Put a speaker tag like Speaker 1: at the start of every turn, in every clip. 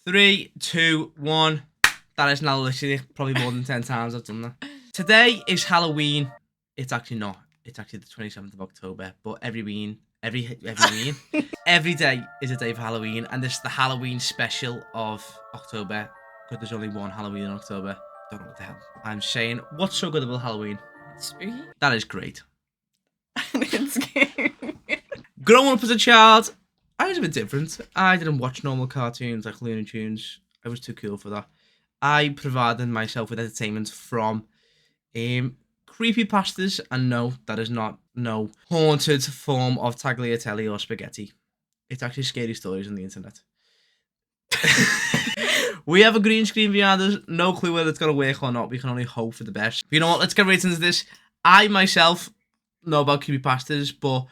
Speaker 1: 3, 2, 1. That is now literally probably more than 10 times I've done that. Today is Halloween. It's actually not. It's actually the 27th of October. But every day is a day of Halloween. And this is the Halloween special of October. Because there's only one Halloween in October. Don't know what the hell I'm saying. What's so good about Halloween?
Speaker 2: It's spooky.
Speaker 1: That is great.
Speaker 2: It's scary.
Speaker 1: Growing up as a child, I was a bit different. I didn't watch normal cartoons like Looney Tunes. I was too cool for that. I provided myself with entertainment from creepypastas, and no, that is not no haunted form of tagliatelle or spaghetti. It's actually scary stories on the internet. We have a green screen behind us. No clue whether it's going to work or not. We can only hope for the best. But you know what? Let's get right into this. I myself know about creepypastas, but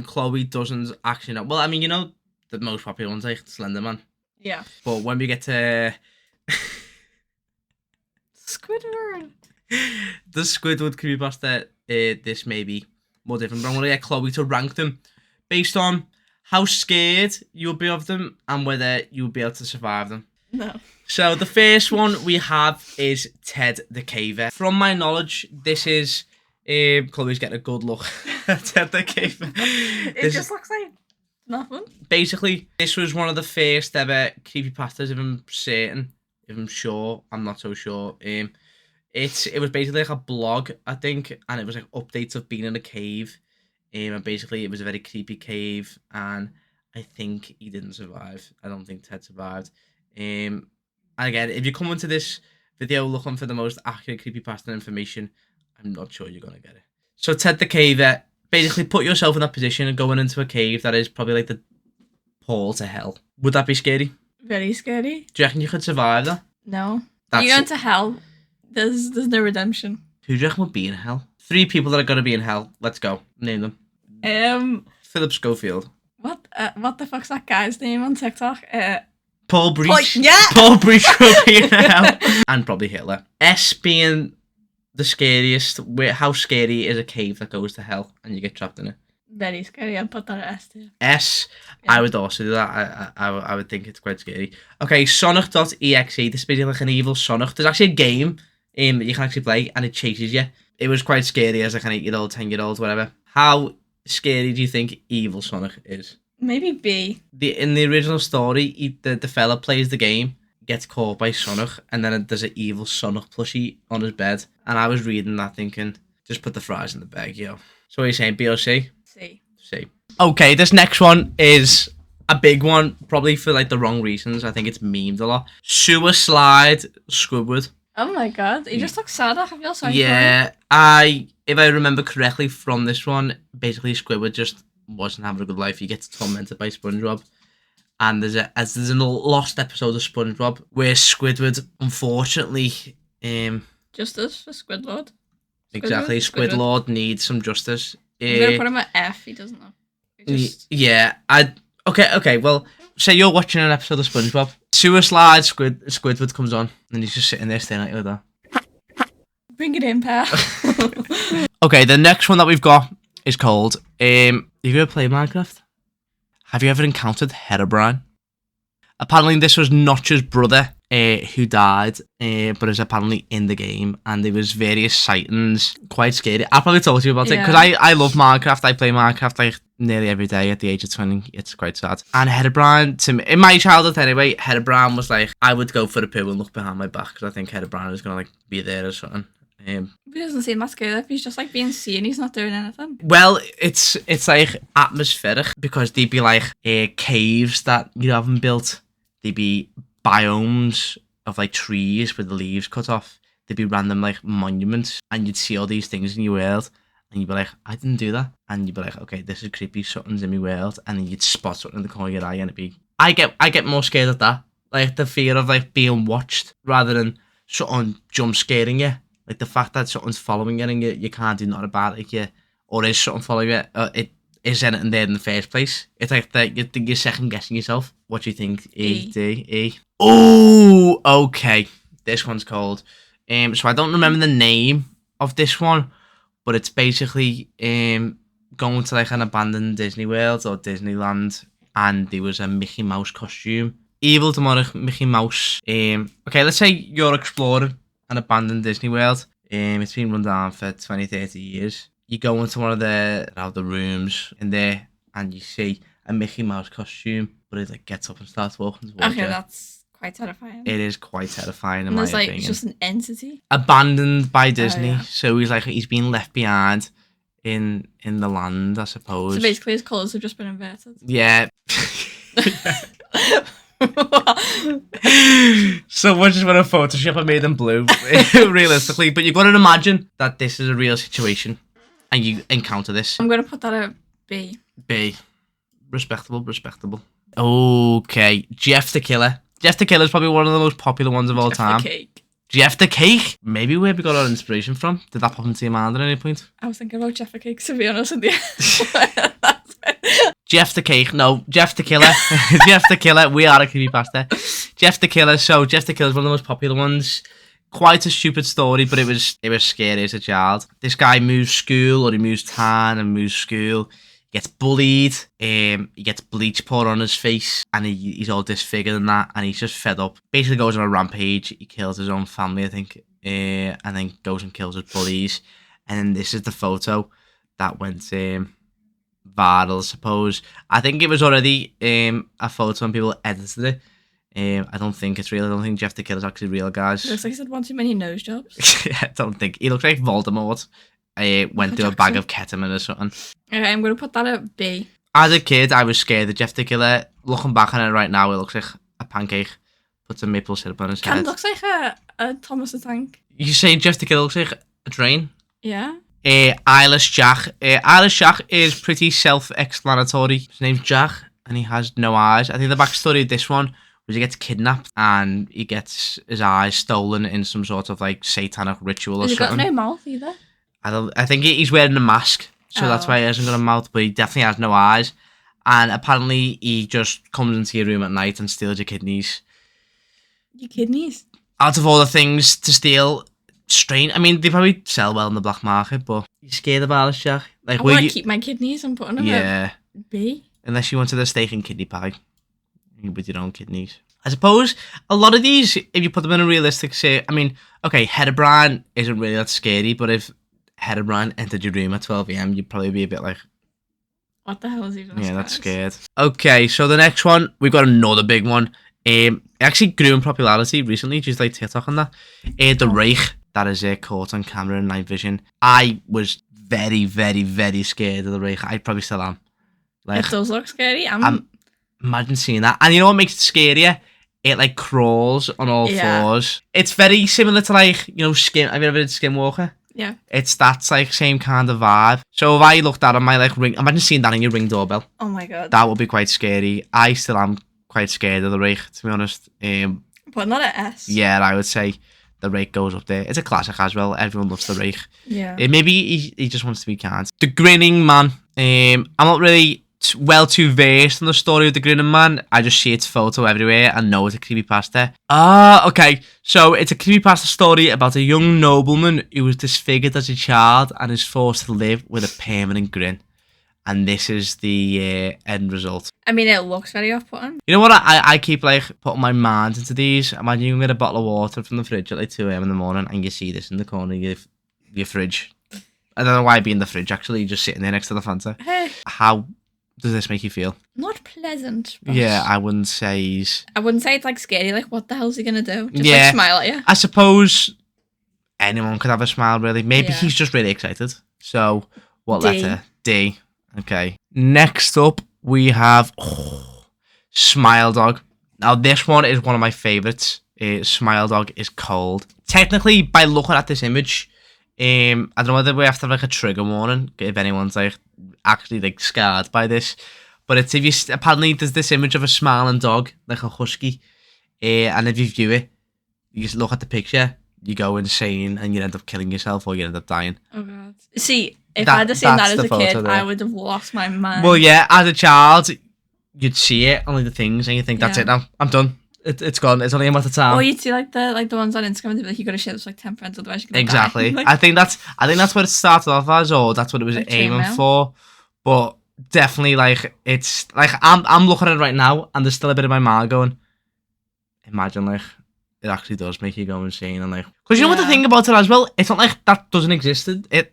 Speaker 1: Chloe doesn't actually know. Well, I mean, you know the most popular ones like Slenderman.
Speaker 2: Yeah.
Speaker 1: But when we get to
Speaker 2: Squidward.
Speaker 1: the Squidward creepypasta, this may be more different. But I'm going to get Chloe to rank them based on how scared you'll be of them and whether you'll be able to survive them.
Speaker 2: No.
Speaker 1: So the first one we have is Ted the Caver. From my knowledge, this is Chloe's getting a good look at Ted the Caver.
Speaker 2: It just looks like nothing.
Speaker 1: Basically, this was one of the first ever creepypastas, if I'm certain. If I'm sure, I'm not so sure. It was basically like a blog, I think, and it was like updates of being in a cave. And basically, it was a very creepy cave, and I think he didn't survive. I don't think Ted survived. And again, if you come into this video looking for the most accurate creepypasta information, I'm not sure you're gonna get it. So Ted the Caver, basically put yourself in that position and going into a cave that is probably like the portal to hell. Would that be scary?
Speaker 2: Very scary.
Speaker 1: Do you reckon you could survive that?
Speaker 2: No. You go into hell. There's no redemption.
Speaker 1: Who do you reckon would be in hell? 3 people that are gonna be in hell. Let's go. Name them. Philip Schofield.
Speaker 2: What the fuck's that guy's name on TikTok?
Speaker 1: Paul Breach.
Speaker 2: Yeah.
Speaker 1: Paul Breach will be in hell. And probably Hitler. S being the scariest. How scary is a cave that goes to hell and you get trapped in it?
Speaker 2: Very scary. I'd put that at S too.
Speaker 1: S. Yeah. I would also do that. I would think it's quite scary. Okay, Sonic.exe. This is basically like an evil Sonic. There's actually a game that you can actually play and it chases you. It was quite scary as like an 8-year-old, 10-year-old, whatever. How scary do you think evil Sonic is?
Speaker 2: Maybe B.
Speaker 1: In the original story, the fella plays the game, gets caught by Sonic, and then there's an evil Sonic plushie on his bed. And I was reading that thinking, just put the fries in the bag, yo. So what are you saying, B or C?
Speaker 2: C.
Speaker 1: C. Okay, this next one is a big one, probably for like the wrong reasons. I think it's memed a lot. Sewer Slide Squidward.
Speaker 2: Oh my god, he just looks sad. I feel sorry for him.
Speaker 1: Yeah, if I remember correctly from this one, basically Squidward just wasn't having a good life. He gets tormented by SpongeBob, and there's a lost episode of SpongeBob where Squidward, unfortunately,
Speaker 2: justice for Squidlord.
Speaker 1: Exactly, Squidlord needs some justice.
Speaker 2: I'm gonna put him at F. He doesn't know.
Speaker 1: Yeah, okay. Well, say you're watching an episode of SpongeBob. Sewer Slide Squidward comes on, and he's just sitting there staring at you like that.
Speaker 2: Bring it in, pal.
Speaker 1: Okay, the next one that we've got is called have you ever played Minecraft? Have you ever encountered Herobrine? Apparently this was Notch's brother who died, but is apparently in the game, and there was various sightings. Quite scary. I'll probably talk to you about it because I love Minecraft. I play Minecraft like nearly every day at the age of 20. It's quite sad. And Herobrine, to me, in my childhood anyway, Herobrine was like, I would go for a poo and look behind my back because I think Herobrine is gonna like be there or something.
Speaker 2: He doesn't seem that scary if he's just like being seen, he's not doing anything.
Speaker 1: Well, it's like atmospheric because there'd be like caves that you haven't built. There'd be biomes of like trees with the leaves cut off. There'd be random like monuments, and you'd see all these things in your world, and you'd be like, I didn't do that. And you'd be like, okay, this is creepy, something's in my world, and then you'd spot something in the corner of your eye, and it'd be I get more scared of that. Like the fear of like being watched rather than something jump scaring you. Like the fact that something's following you and you can't do nothing about it, or is something following you, it is anything there in the first place. It's like that you're second guessing yourself. What do you think? A, D, E. Oh, okay. This one's called. So I don't remember the name of this one, but it's basically going to like an abandoned Disney World or Disneyland, and there was a Mickey Mouse costume. evil demonic Mickey Mouse. Okay, let's say you're exploring an abandoned Disney World. It's been run down for 20, 30 years. You go into one of the rooms in there and you see a Mickey Mouse costume, but it like gets up and starts walking towards you.
Speaker 2: Okay, that's quite terrifying.
Speaker 1: It is quite terrifying in
Speaker 2: and
Speaker 1: my
Speaker 2: there's like
Speaker 1: opinion.
Speaker 2: just an entity.
Speaker 1: Abandoned by Disney,
Speaker 2: yeah.
Speaker 1: so he's been left behind in the land, I suppose.
Speaker 2: So basically his colours have just been inverted.
Speaker 1: Yeah. Someone just went on Photoshop and made them blue, realistically. But you've got to imagine that this is a real situation and you encounter this.
Speaker 2: I'm going to put that at B.
Speaker 1: B. Respectable. Okay. Jeff the Killer. Jeff the Killer is probably one of the most popular ones of all time.
Speaker 2: The cake.
Speaker 1: Jeff the Cake? Maybe where we got our inspiration from. Did that pop into your mind at any point?
Speaker 2: I was thinking about Jeff the Cake, to be honest with you.
Speaker 1: Jeff the Cake. No, Jeff the Killer. Jeff the Killer. We are a creepypasta. Jeff the Killer. So Jeff the Killer is one of the most popular ones. Quite a stupid story, but it was scary as a child. This guy moves school, or he moves town and moves school. He gets bullied. He gets bleach poured on his face, and he's all disfigured and that, and he's just fed up. Basically goes on a rampage. He kills his own family, I think, and then goes and kills his bullies. And then this is the photo that went viral, I suppose. I think it was already a photo and people edited it. I don't think it's real. I don't think Jeff the Killer is actually real, guys.
Speaker 2: It looks like he's had one too many nose jobs.
Speaker 1: I don't think. He looks like Voldemort. Went through a bag of ketamine or something.
Speaker 2: Okay, I'm going to put that at B.
Speaker 1: As a kid, I was scared of Jeff the Killer. Looking back on it right now, it looks like a pancake. Put some maple syrup on his head.
Speaker 2: It looks like a Thomas the Tank.
Speaker 1: You saying Jeff the Killer looks like a train?
Speaker 2: Yeah.
Speaker 1: Eyeless Jack. Eyeless Jack is pretty self-explanatory. His name's Jack, and he has no eyes. I think the backstory of this one was he gets kidnapped and he gets his eyes stolen in some sort of like satanic ritual or
Speaker 2: He's
Speaker 1: something.
Speaker 2: got no mouth either.
Speaker 1: I think he's wearing a mask, so that's why he hasn't got a mouth, but he definitely has no eyes. And apparently he just comes into your room at night and steals your kidneys.
Speaker 2: Your kidneys?
Speaker 1: Out of all the things to steal, strange. I mean, they probably sell well in the black market, but you're scared of Alice Jack? Like,
Speaker 2: I want to keep my kidneys and putting them at B.
Speaker 1: Unless you wanted a steak and kidney pie with your own kidneys. I suppose a lot of these, if you put them in a realistic I mean, okay, Herobrine isn't really that scary, but if Herobrine entered your room at 12 a.m, you'd probably be a bit like,
Speaker 2: what the hell is even
Speaker 1: yeah, that's scared. Okay, so the next one, we've got another big one. It actually grew in popularity recently, just like TikTok and that. The Rake, that is caught on camera in night vision. I was very, very, very scared of the Rake. I probably still am. Like,
Speaker 2: it does look scary.
Speaker 1: Imagine seeing that. And you know what makes it scarier? It like crawls on all fours. It's very similar to like, you know, Skin. Have you ever did Skinwalker?
Speaker 2: Yeah.
Speaker 1: That's like same kind of vibe. So if I looked at it on my like ring, imagine seeing that in your Ring doorbell.
Speaker 2: Oh my god.
Speaker 1: That would be quite scary. I still am quite scared of the Rake, to be honest.
Speaker 2: But not an S.
Speaker 1: Yeah, I would say the Rake goes up there. It's a classic as well. Everyone loves the Rake.
Speaker 2: Yeah.
Speaker 1: Maybe he just wants to be kind. The Grinning Man. I'm not really too versed in the story of the Grinning Man. I just see its photo everywhere and know it's a creepypasta. Okay. So it's a creepypasta story about a young nobleman who was disfigured as a child and is forced to live with a permanent grin. And this is the end result.
Speaker 2: I mean, it looks very off-putting.
Speaker 1: You know what? I keep like putting my mind into these. Imagine you can get a bottle of water from the fridge at like 2 a.m. in the morning and you see this in the corner of your fridge. I don't know why it'd be in the fridge, actually. You're just sitting there next to the Fanta.
Speaker 2: Hey.
Speaker 1: How does this make you feel?
Speaker 2: Not pleasant. But
Speaker 1: Yeah, I wouldn't say
Speaker 2: it's like scary. Like, what the hell's he gonna do? Just like smile at you?
Speaker 1: I suppose anyone could have a smile, really. Maybe he's just really excited. So, what
Speaker 2: D.
Speaker 1: letter? D. Okay. Next up, we have Smile Dog. Now, this one is one of my favourites. Smile Dog is cold. Technically, by looking at this image, I don't know whether we have to have like a trigger warning if anyone's like actually like scarred by this. But it's if you apparently there's this image of a smiling dog, like a husky, and if you view it, you just look at the picture, you go insane and you end up killing yourself or you end up dying.
Speaker 2: Oh god. See, if I'd have seen that as a kid, I would have lost my mind.
Speaker 1: Well, yeah, as a child, you'd see it on like the things and you think that's it now. I'm done. It's gone. It's only a matter of time.
Speaker 2: Or you'd see like the ones on Instagram and they'd be like, you gotta share this with like 10 friends, otherwise you're gonna
Speaker 1: exactly.
Speaker 2: die. Like,
Speaker 1: I think that's what it started off as, or that's what it was
Speaker 2: like
Speaker 1: aiming for. But definitely, like, it's like I'm looking at it right now, and there's still a bit of my mind going, imagine like it actually does make you go insane and like because you know what the thing about it as well. It's not like that doesn't exist. It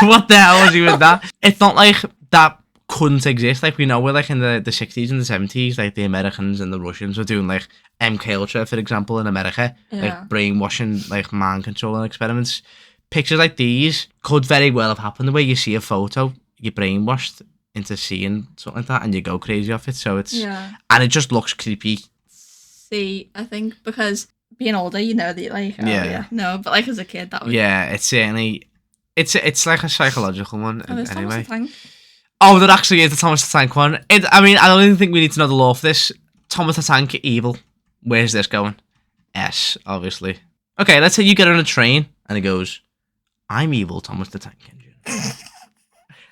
Speaker 1: what the hell was even that? It's not like that couldn't exist. Like we know we're like in the 60s and the 70s, like the Americans and the Russians were doing like MK Ultra, for example, in America, like brainwashing, like mind controlling experiments. Pictures like these could very well have happened. The way you see a photo, you're brainwashed into seeing something like that, and you go crazy off it. So it's and it just looks creepy.
Speaker 2: See, I think because being older, you know that like no, but like as a kid, that was
Speaker 1: it's certainly it's like a psychological one anyway.
Speaker 2: Oh,
Speaker 1: there actually is the Thomas the Tank one. I mean, I don't even think we need to know the law for this. Thomas the Tank, evil. Where's this going? S, obviously. Okay, let's say you get on a train and it goes, I'm evil, Thomas the Tank Engine.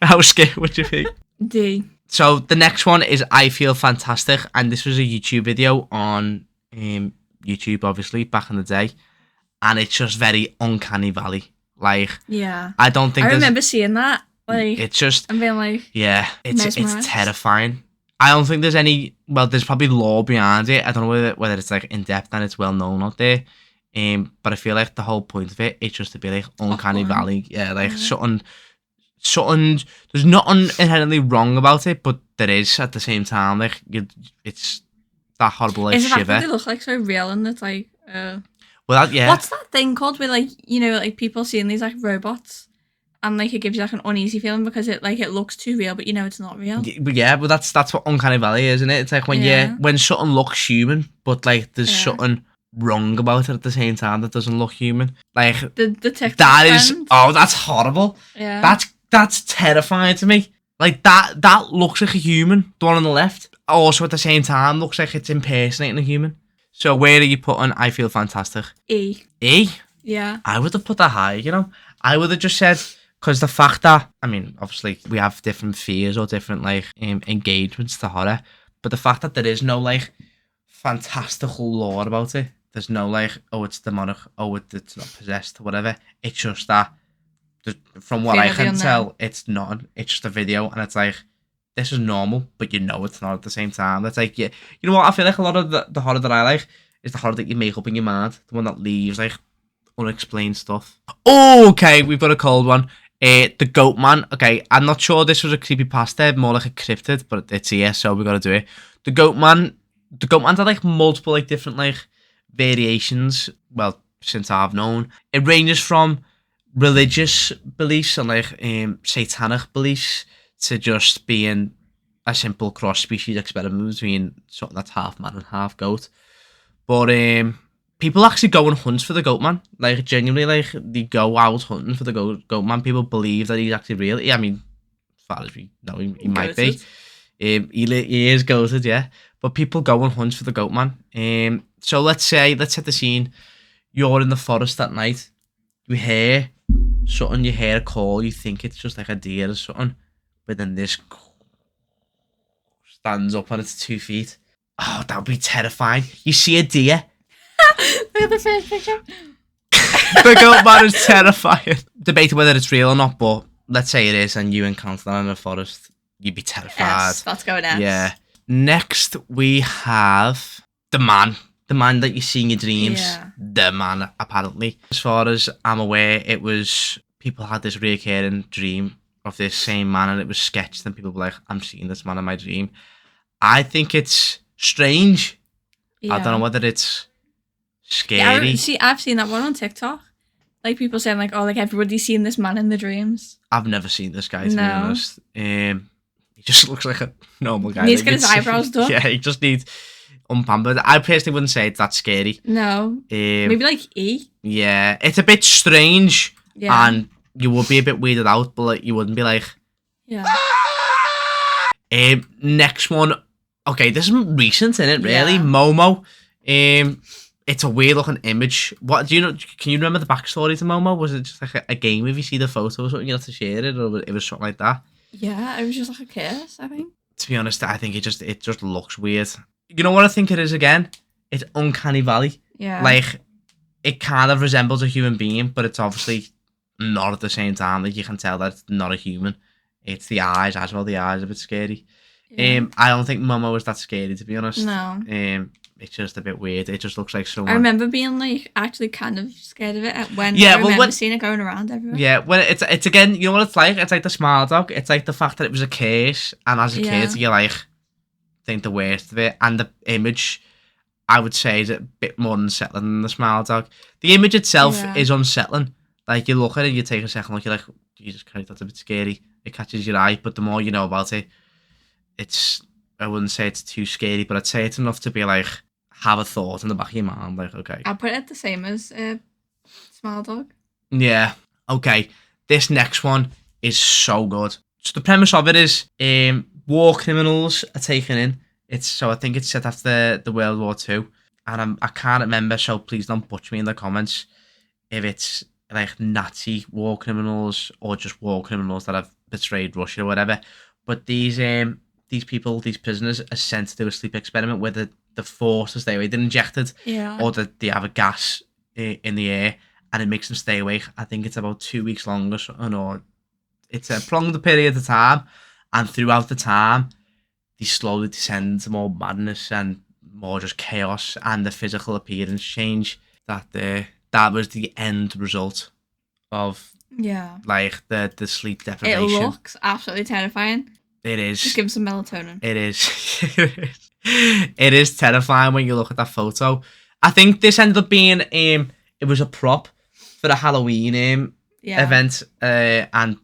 Speaker 1: How scared would you be?
Speaker 2: D.
Speaker 1: So the next one is I Feel Fantastic, and this was a YouTube video on YouTube, obviously, back in the day, and it's just very uncanny valley. Like, I don't think
Speaker 2: I remember seeing that. Like,
Speaker 1: it's just,
Speaker 2: I'm being like,
Speaker 1: it's terrifying. I don't think there's any. Well, there's probably law behind it. I don't know whether it's like in depth and it's well known out there. But I feel like the whole point of it is just to be like uncanny valley. Yeah, like something. There's nothing inherently wrong about it, but there is at the same time. Like it's that horrible like
Speaker 2: shiver.
Speaker 1: It's
Speaker 2: they look like so real, and it's like.
Speaker 1: Well, what's
Speaker 2: that thing called? Where like like people seeing these like robots. And like it gives you like an uneasy feeling because it looks too real, but it's not real.
Speaker 1: But that's what uncanny valley is, isn't it? It's like when something looks human, but like there's something wrong about it at the same time that doesn't look human. Like
Speaker 2: the TikTok
Speaker 1: that is that's horrible.
Speaker 2: Yeah,
Speaker 1: that's terrifying to me. Like that looks like a human. The one on the left also at the same time looks like it's impersonating a human. So where are you putting I Feel Fantastic?
Speaker 2: E. Yeah.
Speaker 1: I would have put that high. I would have just said. Because the fact that, I mean, obviously we have different fears or different like engagements to horror, but the fact that there is no like fantastical lore about it, there's no like, oh, it's demonic, oh, it's not possessed, whatever. It's just that, from what I can tell, it's not. It's just a video, and it's like, this is normal, but it's not at the same time. That's like, you know what? I feel like a lot of the horror that I like is the horror that you make up in your mind, the one that leaves like unexplained stuff. Oh, okay, we've got a cold one. The Goat Man. Okay, I'm not sure this was a creepypasta, more like a cryptid, but it's here, so we gotta do it. The Goat Man had like multiple like different like variations. Well, since I've known, it ranges from religious beliefs and like satanic beliefs to just being a simple cross species experiment between something that's half man and half goat. But people actually go and hunt for the Goat Man. Like, genuinely, like, they go out hunting for the Goat Man. People believe that he's actually real. I mean, as far as we know, he might be. He is goated, yeah. But people go and hunt for the Goat Man. So let's set the scene. You're in the forest at night. You hear something, you hear a call. You think it's just like a deer or something. But then this stands up on its 2 feet. Oh, that would be terrifying. You see a deer.
Speaker 2: Look at the first picture.
Speaker 1: The Goat Man is terrifying. Debating whether it's real or not, but let's say it is, and you encounter that in the forest, you'd be terrified.
Speaker 2: Yes, that's going S.
Speaker 1: Yeah. Next, we have the man that you see in your dreams.
Speaker 2: Yeah.
Speaker 1: The man, apparently. As far as I'm aware, it was people had this recurring dream of this same man, and it was sketched, and people were like, "I'm seeing this man in my dream." I think it's strange.
Speaker 2: Yeah.
Speaker 1: I don't know whether it's scary.
Speaker 2: Yeah, I've seen that one on TikTok. Like people saying like, oh, like everybody's seen this man in the dreams.
Speaker 1: I've never seen this guy, to be honest. He just looks like a normal guy.
Speaker 2: He needs to get his eyebrows done.
Speaker 1: Yeah, he just needs unpampered. I personally wouldn't say it's that scary.
Speaker 2: No. Maybe like E.
Speaker 1: Yeah, it's a bit strange.
Speaker 2: Yeah.
Speaker 1: And you would be a bit weirded out, but like you wouldn't be like.
Speaker 2: Yeah.
Speaker 1: Next one. Okay, this is recent, isn't it? Really,
Speaker 2: Yeah.
Speaker 1: Momo. It's a weird looking image. What do you know? Can you remember the backstory to Momo? Was it just like a game? If you see the photo or something, you have to share it, or it was something like that?
Speaker 2: Yeah, it was just like a kiss, I think.
Speaker 1: To be honest, I think it just looks weird. You know what I think it is again? It's uncanny valley.
Speaker 2: Yeah.
Speaker 1: Like it kind of resembles a human being, but it's obviously not at the same time. Like you can tell that it's not a human. It's the eyes as well. The eyes are a bit scary.
Speaker 2: Yeah.
Speaker 1: I don't think Momo was that scary, to be honest.
Speaker 2: No.
Speaker 1: It's just a bit weird. It just looks like
Speaker 2: I
Speaker 1: someone.
Speaker 2: remember being like actually kind of scared of it when
Speaker 1: Yeah,
Speaker 2: I
Speaker 1: well,
Speaker 2: remember
Speaker 1: when-
Speaker 2: seeing it going around everywhere.
Speaker 1: Yeah, when it's again, you know what it's like? It's like the smile dog. It's like the fact that it was a case, and as a
Speaker 2: Yeah.
Speaker 1: kid, you like think the worst of it. And the image, I would say, is a bit more unsettling than the smile dog. The image itself
Speaker 2: Yeah.
Speaker 1: is unsettling. Like, you look at it, you take a second look, you're like, Jesus Christ, that's a bit scary. It catches your eye, but the more you know about it, I wouldn't say it's too scary, but I'd say it's enough to be like, have a thought in the back of your mind, like, okay.
Speaker 2: I'll put it the same as Smile Dog.
Speaker 1: Yeah. Okay. This next one is so good. So the premise of it is war criminals are taken in. I think it's set after the World War II. And I can't remember, so please don't butcher me in the comments if it's like Nazi war criminals or just war criminals that have betrayed Russia or whatever. But these people, these prisoners, are sent to do a sleep experiment where the force to stay awake. They're injected,
Speaker 2: Yeah.
Speaker 1: or that they have a gas in the air, and it makes them stay awake. I think it's about 2 weeks longer, or it's a prolonged period of time, and throughout the time, they slowly descend to more madness and more just chaos, and the physical appearance change. That was the end result of
Speaker 2: Yeah.
Speaker 1: like the sleep
Speaker 2: It
Speaker 1: deprivation.
Speaker 2: looks absolutely terrifying.
Speaker 1: It
Speaker 2: Just
Speaker 1: is.
Speaker 2: give him some melatonin.
Speaker 1: It is. It is terrifying when you look at that photo. I think this ended up being it was a prop for a Halloween
Speaker 2: Yeah.
Speaker 1: event, and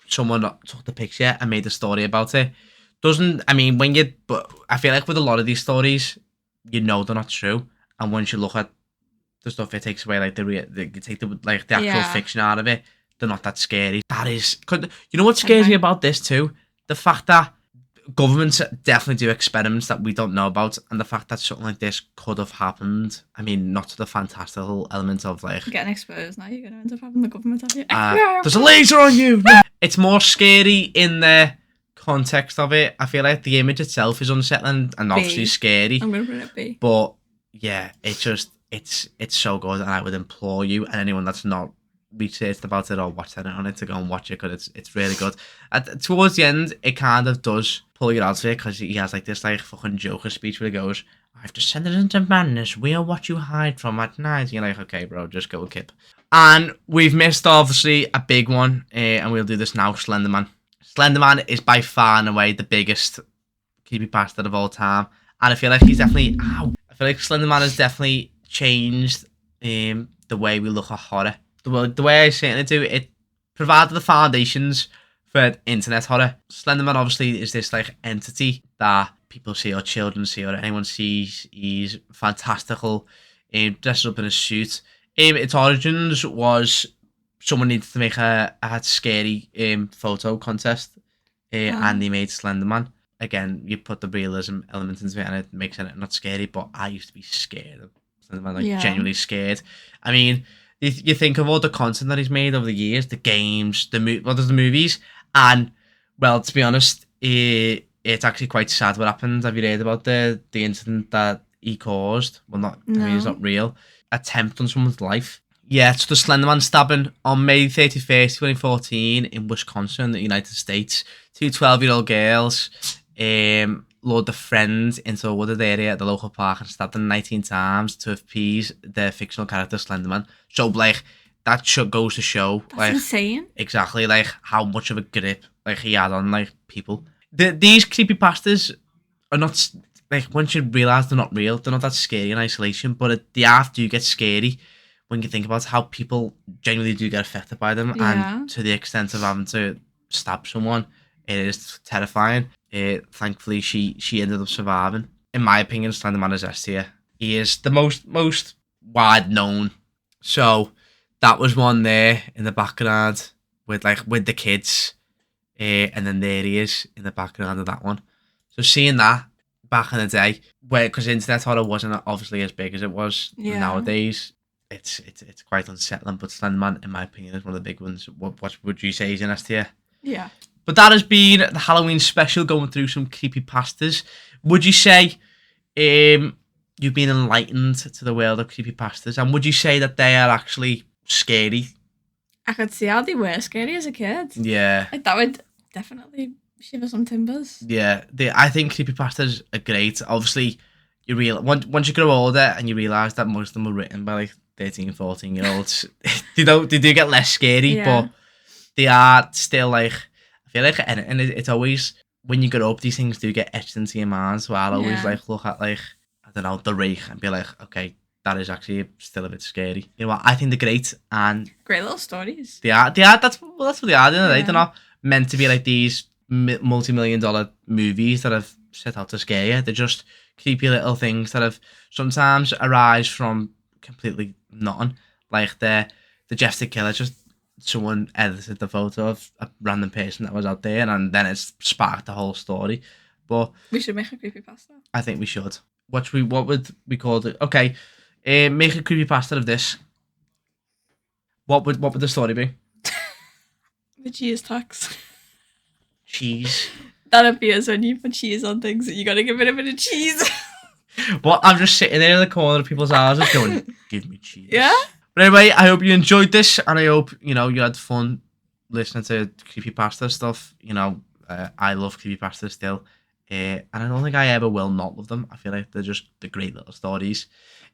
Speaker 1: someone took the picture and made a story about it. But I feel like with a lot of these stories, you know they're not true, and once you look at the stuff, it takes away like you take the actual
Speaker 2: Yeah.
Speaker 1: fiction out of it. They're not that scary. You know what scares me about this too? The fact that governments definitely do experiments that we don't know about, and the fact that something like this could have happened. I mean, not to the fantastical element of like
Speaker 2: Getting exposed now, you're gonna end up having the government have you.
Speaker 1: there's a laser on you. No. It's more scary in the context of it. I feel like the image itself is unsettling and obviously
Speaker 2: B.
Speaker 1: scary.
Speaker 2: I'm gonna put it B.
Speaker 1: But yeah, it's so good, and I would implore you and anyone that's not researched about it or watched it on it to go and watch it, because it's really good. Towards the end, it kind of does pull you out of it, because he has like this like fucking Joker speech where he goes, "I've descended into madness. We are what you hide from at night." And you're like, okay, bro, just go Kip. And we've missed obviously a big one, and we'll do this now. Slenderman. Slenderman is by far and away the biggest creepypasta of all time, and I feel like he's definitely. I feel like Slenderman has definitely changed the way we look at horror. The way I see it, it provided the foundations for internet horror. Slenderman obviously is this like entity that people see or children see or anyone sees. He's fantastical, dresses up in a suit. Its origins was someone needed to make a scary photo contest, and they made Slenderman. Again, you put the realism element into it and it makes it not scary, but I used to be scared of Slenderman, genuinely scared. I mean, you think of all the content that he's made over the years, the games, the movies, and, well, to be honest, it's actually quite sad what happened. Have you read about the incident that he caused? Well, I mean, it's not real. Attempt on someone's life. Yeah, it's the Slenderman stabbing on May 31st, 2014 in Wisconsin, the United States. 2 12-year-old girls lured a friend into a wooded area at the local park and stabbed them 19 times to appease the fictional character Slenderman. So, like, that goes to show,
Speaker 2: That's
Speaker 1: like,
Speaker 2: insane.
Speaker 1: exactly, like, how much of a grip, like, he had on, like, people. These creepypastas are not, like, once you realise they're not real, they're not that scary in isolation, but the art do get scary when you think about how people genuinely do get affected by them, and to the extent of having to stab someone, it is terrifying. Thankfully, she ended up surviving. In my opinion, Slenderman is S tier. He is the most wide known. So that was one there in the background with the kids, and then there he is in the background of that one. So seeing that back in the day, because internet horror wasn't obviously as big as it was nowadays, it's quite unsettling. But Slenderman, in my opinion, is one of the big ones. What would you say is in S tier?
Speaker 2: Yeah.
Speaker 1: But that has been the Halloween special, going through some creepypastas. Would you say you've been enlightened to the world of creepypastas? And would you say that they are actually scary?
Speaker 2: I could see how they were scary as a kid.
Speaker 1: Yeah.
Speaker 2: Like, that would definitely Shiver some timbers.
Speaker 1: Yeah, I think creepypastas are great. Obviously, once you grow older and you realise that most of them were written by like 13, 14-year-olds, they do get less scary,
Speaker 2: Yeah.
Speaker 1: but they are still like, I feel like, and it's always, when you grow up, these things do get etched into your mind. So I'll always
Speaker 2: Yeah.
Speaker 1: like look at like, I don't know, The Rake and be like, okay, that is actually still a bit scary. You know what? I think they're great, and
Speaker 2: Great little stories.
Speaker 1: they are. That's what they are.
Speaker 2: Yeah.
Speaker 1: They're not meant to be like these multi-million-dollar movies that have set out to scare you. They're just creepy little things that have sometimes arise from completely nothing. Like the Jeff the Killer, just someone edited the photo of a random person that was out there, and then it's sparked the whole story. But
Speaker 2: We should make a creepypasta.
Speaker 1: I think we should. What would we call it? Okay, make a creepypasta of this. What would the story be?
Speaker 2: The cheese tax.
Speaker 1: Cheese.
Speaker 2: That appears when you put cheese on things. You gotta give it a bit of cheese.
Speaker 1: Well, I'm just sitting there in the corner of people's houses going, give me cheese.
Speaker 2: Yeah?
Speaker 1: But anyway, I hope you enjoyed this, and I hope, you had fun listening to creepypasta stuff. I love creepypasta still. And I don't think I ever will not love them. I feel like they're great little stories.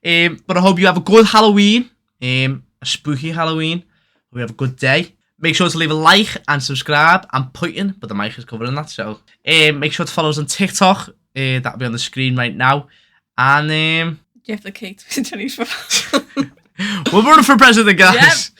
Speaker 1: But I hope you have a good Halloween. A spooky Halloween. Hope you have a good day. Make sure to leave a like and subscribe. I'm pointing, but the mic is covering that. So make sure to follow us on TikTok. That'll be on the screen right now. And
Speaker 2: Jeff the Cake 2024.
Speaker 1: we're running for president, guys.
Speaker 2: Yep.